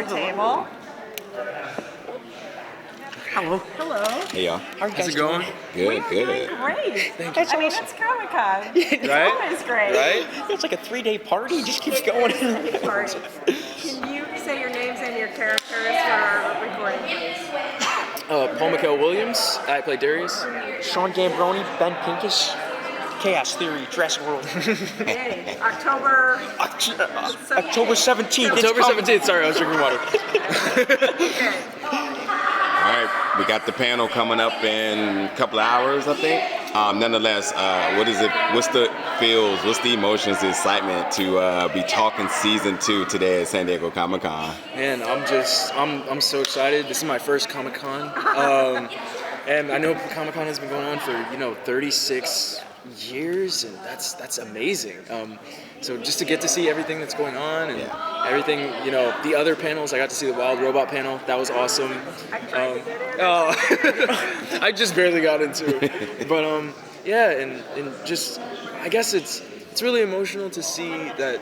our table. Hello. Hello. Hey y'all. How are you guys How's it going? Good, We're good. doing great. Thank you. I mean, it's Comic-Con. It's Right? always great. Right? It's like a 3-day party. It just keeps going. Party. Can you say your names and your characters for our recording, please? Paul-Mikél Williams. I play Darius. Sean Giambrone, Ben Pincus, Chaos Theory, Jurassic World. Yay. October October 17th. October 17th. Sorry, I was drinking water. Okay. All right, we got the panel coming up in a couple of hours, I think. Nonetheless, what is it? What's the feels? What's the emotions, the excitement to be talking season 2 today at San Diego Comic-Con? Man, I'm so excited. This is my first Comic-Con. And I know Comic-Con has been going on for, 36 years, and that's amazing. So just to get to see everything that's going on and everything, the other panels, I got to see the Wild Robot panel. That was awesome. I tried to get in. Oh, I just barely got into it. But and just, I guess it's really emotional to see that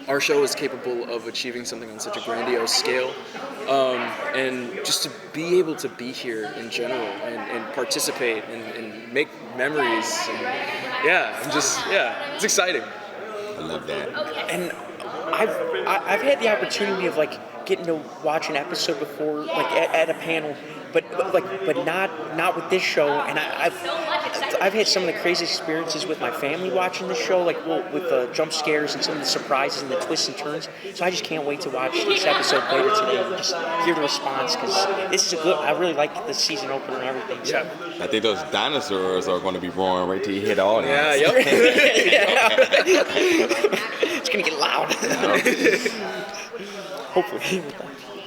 our show is capable of achieving something on such a grandiose scale. And just to be able to be here in general and participate and make memories. And it's exciting. I love that. And I've had the opportunity of getting to watch an episode before, at a panel, but not with this show. And I've had some of the craziest experiences with my family watching this show, with the jump scares and some of the surprises and the twists and turns. So I just can't wait to watch this episode later today and just hear the response, because this is I really like the season opener and everything. So. Yeah. I think those dinosaurs are going to be roaring right till you hit the audience. Yeah, yep. It's gonna get loud. Hopefully.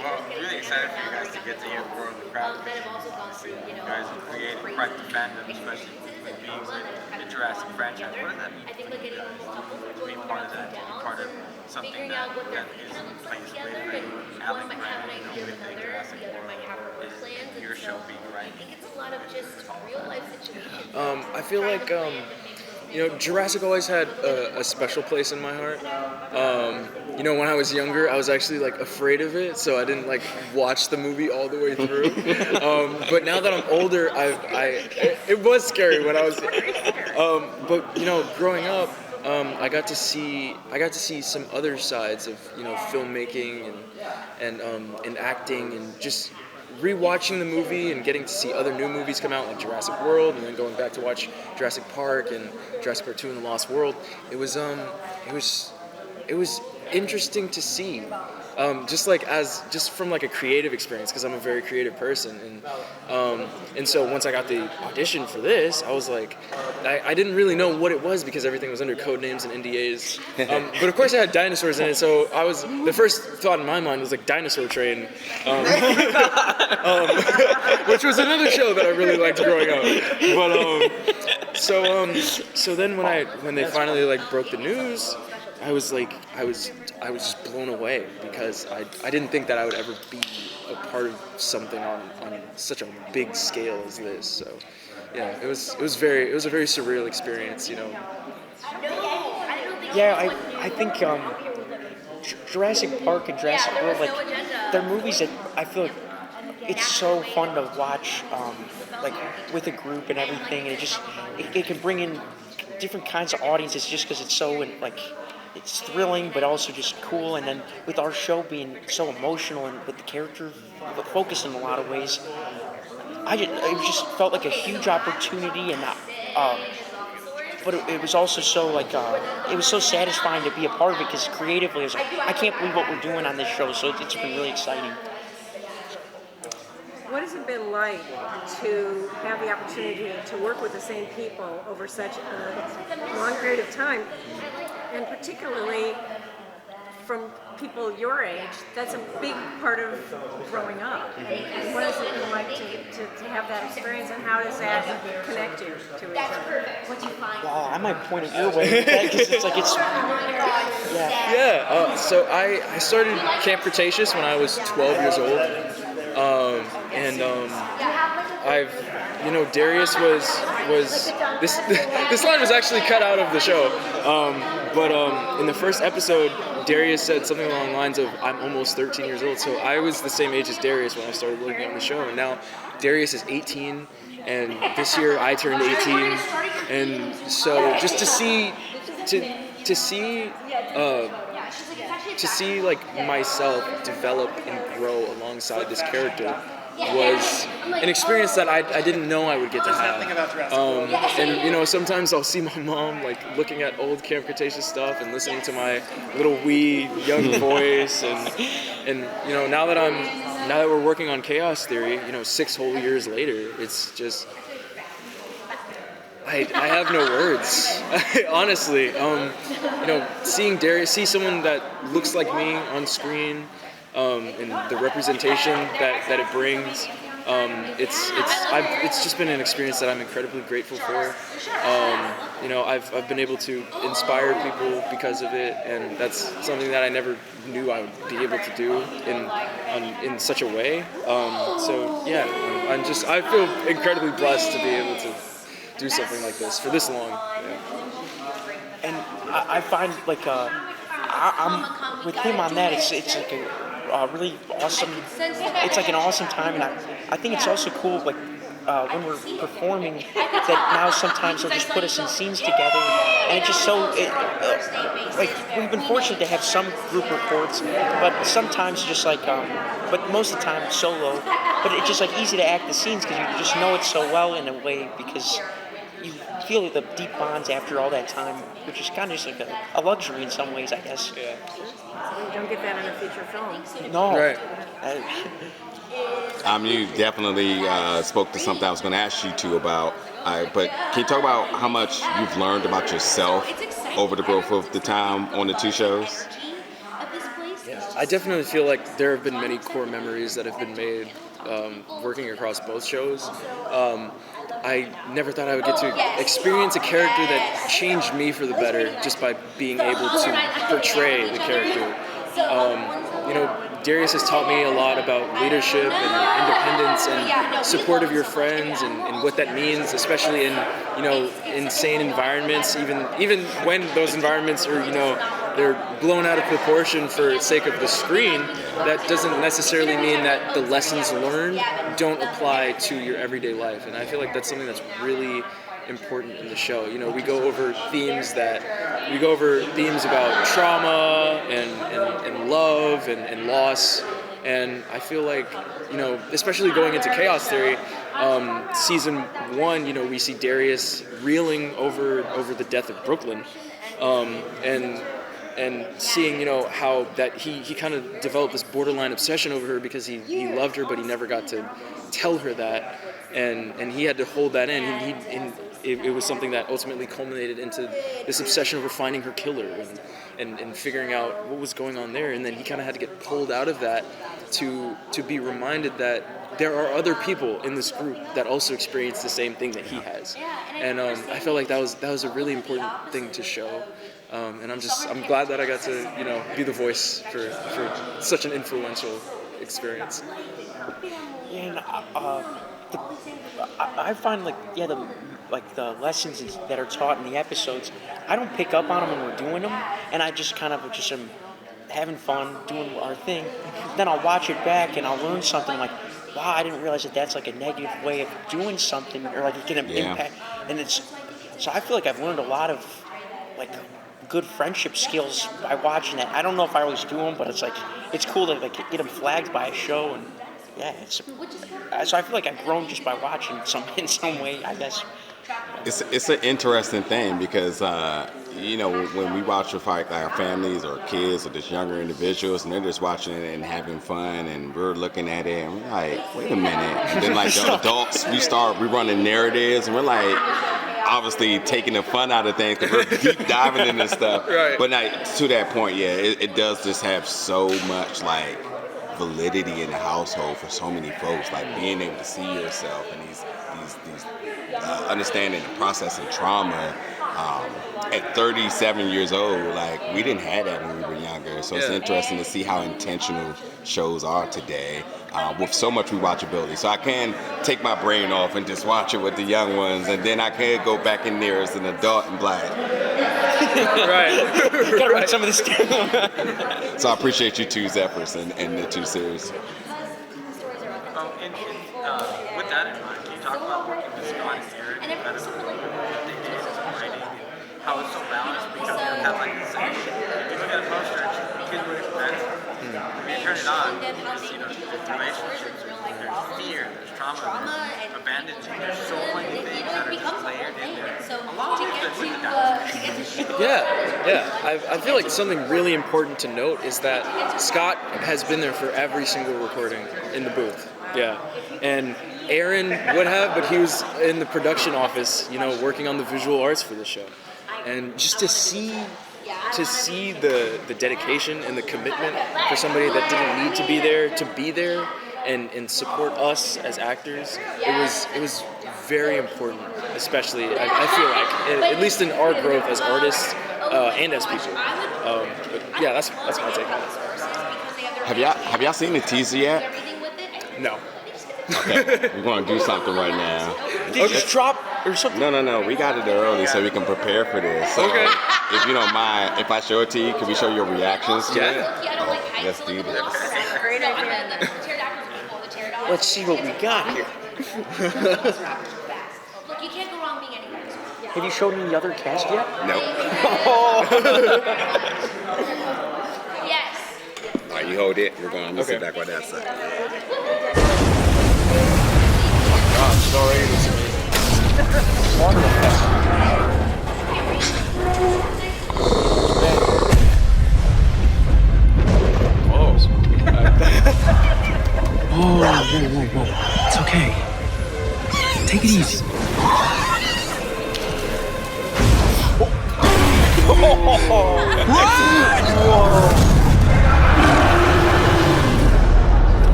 Well, really excited for you guys to get to hear more of the crowd. You guys have created quite the fandom, especially with being in the Jurassic franchise. What does that mean to be part of that, to be part of something that is plays with Alan Grant, with the Jurassic World, is your show being right? I feel like Jurassic always had a special place in my heart. When I was younger, I was actually afraid of it, so I didn't watch the movie all the way through. But now that I'm older, it was scary when I was. But growing up, I got to see some other sides of filmmaking and acting, and just rewatching the movie and getting to see other new movies come out, like Jurassic World, and then going back to watch Jurassic Park and Jurassic Park 2 and the Lost World. It was interesting to see, just from a creative experience, because I'm a very creative person, and so once I got the audition for this, I was I didn't really know what it was, because everything was under code names and NDAs. But of course I had dinosaurs in it, so the first thought in my mind was Dinosaur Train, which was another show that I really liked growing up. But so then when they finally broke the news, I was just blown away, because I didn't think that I would ever be a part of something on such a big scale as this. So yeah, it was a very surreal experience, Yeah, I think Jurassic Park and Jurassic World, they're movies that I feel like it's so fun to watch, with a group and everything, and it can bring in different kinds of audiences, just because it's so it's thrilling, but also just cool. And then with our show being so emotional and with the character focused in a lot of ways, it just felt like a huge opportunity, and but it was also so it was so satisfying to be a part of it, because creatively it was I can't believe what we're doing on this show. So it's been really exciting. What has it been like to have the opportunity to work with the same people over such a long period of time, and particularly from people your age? That's a big part of growing up. And what has it been like to have that experience, and how does that connect you to each other? Wow, I might point it your way, because it's Yeah. So I started Camp Cretaceous when I was 12 years old. Darius was this line was actually cut out of the show, but in the first episode, Darius said something along the lines of, I'm almost 13 years old. So I was the same age as Darius when I started working on the show. And now Darius is 18. And this year I turned 18. And so just to see like myself develop and grow alongside this character was an experience that I didn't know I would get to have. And you know, sometimes I'll see my mom like looking at old Camp Cretaceous stuff and listening to my little wee young voice, and you know, now that we're working on Chaos Theory, you know, 6 whole years later, it's just I have no words, honestly. You know, seeing Darius, see someone that looks like me on screen, and the representation that it brings, it's just been an experience that I'm incredibly grateful for. You know, I've been able to inspire people because of it, and that's something that I never knew I would be able to do in such a way. So yeah, I feel incredibly blessed to be able to do something like this for this long. Yeah. And I find like I'm with him on that. It's like a really awesome. It's like an awesome time, and I think it's also cool like when we're performing that now sometimes they'll just put us in scenes together, and it's just like we've been fortunate to have some group reports, but sometimes just like but most of the time it's solo. But it's just like easy to act the scenes because you just know it so well in a way because you feel the deep bonds after all that time, which is kind of just like a luxury in some ways, I guess. Yeah. You don't get that in a feature film. No. Right. You definitely spoke to something I was going to ask you two about. But can you talk about how much you've learned about yourself over the growth of the time on the 2 shows? Yeah, I definitely feel like there have been many core memories that have been made working across both shows. I never thought I would get to experience a character that changed me for the better just by being able to portray the character. You know, Darius has taught me a lot about leadership and independence and support of your friends and what that means, especially in, you know, insane environments, even when those environments are, you know, they're blown out of proportion for the sake of the screen. That doesn't necessarily mean that the lessons learned don't apply to your everyday life. And I feel like that's something that's really important in the show. You know, we go over themes about trauma and love and loss. And I feel like, you know, especially going into Chaos Theory, season 1, you know, we see Darius reeling over the death of Brooklyn, and seeing, you know, how that he kind of developed this borderline obsession over her because he loved her, but he never got to tell her that, and he had to hold that in. It was something that ultimately culminated into this obsession over finding her killer and figuring out what was going on there, and then he kind of had to get pulled out of that to be reminded that there are other people in this group that also experience the same thing that he has, and I felt like that was a really important thing to show. And I'm glad that I got to, you know, be the voice for such an influential experience. And I find the lessons that are taught in the episodes, I don't pick up on them when we're doing them, and I just kind of am having fun doing our thing. Then I'll watch it back and I'll learn something like, wow, I didn't realize that that's like a negative way of doing something, or like it can impact. And so I feel like I've learned a lot of like good friendship skills by watching that. I don't know if I always do them, but it's like it's cool to like get them flagged by a show, and yeah, so I feel like I've grown just by watching in some way, I guess. It's an interesting thing because you know, when we watch with like our families or kids or just younger individuals, and they're just watching it and having fun, and we're looking at it and we're like, wait a minute, and then like the adults, we start rerunning narratives, and we're like, obviously taking the fun out of things because we're deep diving into stuff. Right. But to that point, yeah, it does just have so much like validity in the household for so many folks, like being able to see yourself and these understanding and processing trauma. At 37 years old, like we didn't have that when we were younger, so it's interesting to see how intentional shows are today with so much rewatchability. So I can take my brain off and just watch it with the young ones, and then I can go back in there as an adult and be like, Right. Gotta write some of this down. So I appreciate you two's efforts in the two series. With that in mind, can you talk about working with Scott and Eric, kind of what they did as writing, and how it's so balanced? Because you have like this, if you look at a poster, kids would expect, when you turn it on, you see there's relationships, there's fear, there's trauma, there's abandonment, there's so many things that are just layered in there. Along with the dynamic. Yeah. I feel like something really important to note is that Scott has been there for every single recording in the booth. Yeah. And Aaron would have, but he was in the production office, working on the visual arts for the show. And just to see the dedication and the commitment for somebody that didn't need to be there and support us as actors, it was very important, especially I feel like, at least in our growth as artists and as people. But yeah, that's my take on it. Have y'all seen the teaser yet? No. Okay, we're gonna do something right now. Did you just drop or something? No, we got it early so we can prepare for this. So Okay. if you don't mind, if I show it to you, can we show your reactions to it? Yeah. Oh, let's do this. Great idea. Let's see what we got here. Look, you can't go wrong being anywhere. Have you showed me the other cast yet? Nope. Yes. All right, you hold it. I'm gonna sit Okay. back right outside. God, sorry. Whoa. It's okay. Take it easy.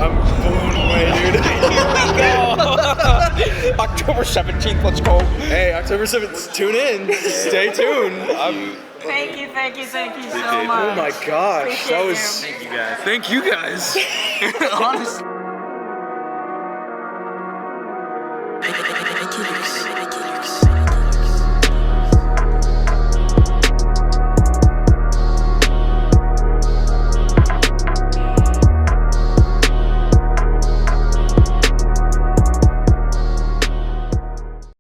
I'm blown away, dude. October 17th, let's go. Hey, October 7th, tune in. Stay tuned. Thank you so Oh much. my gosh, that was. Thank you guys. Thank you guys. Honestly.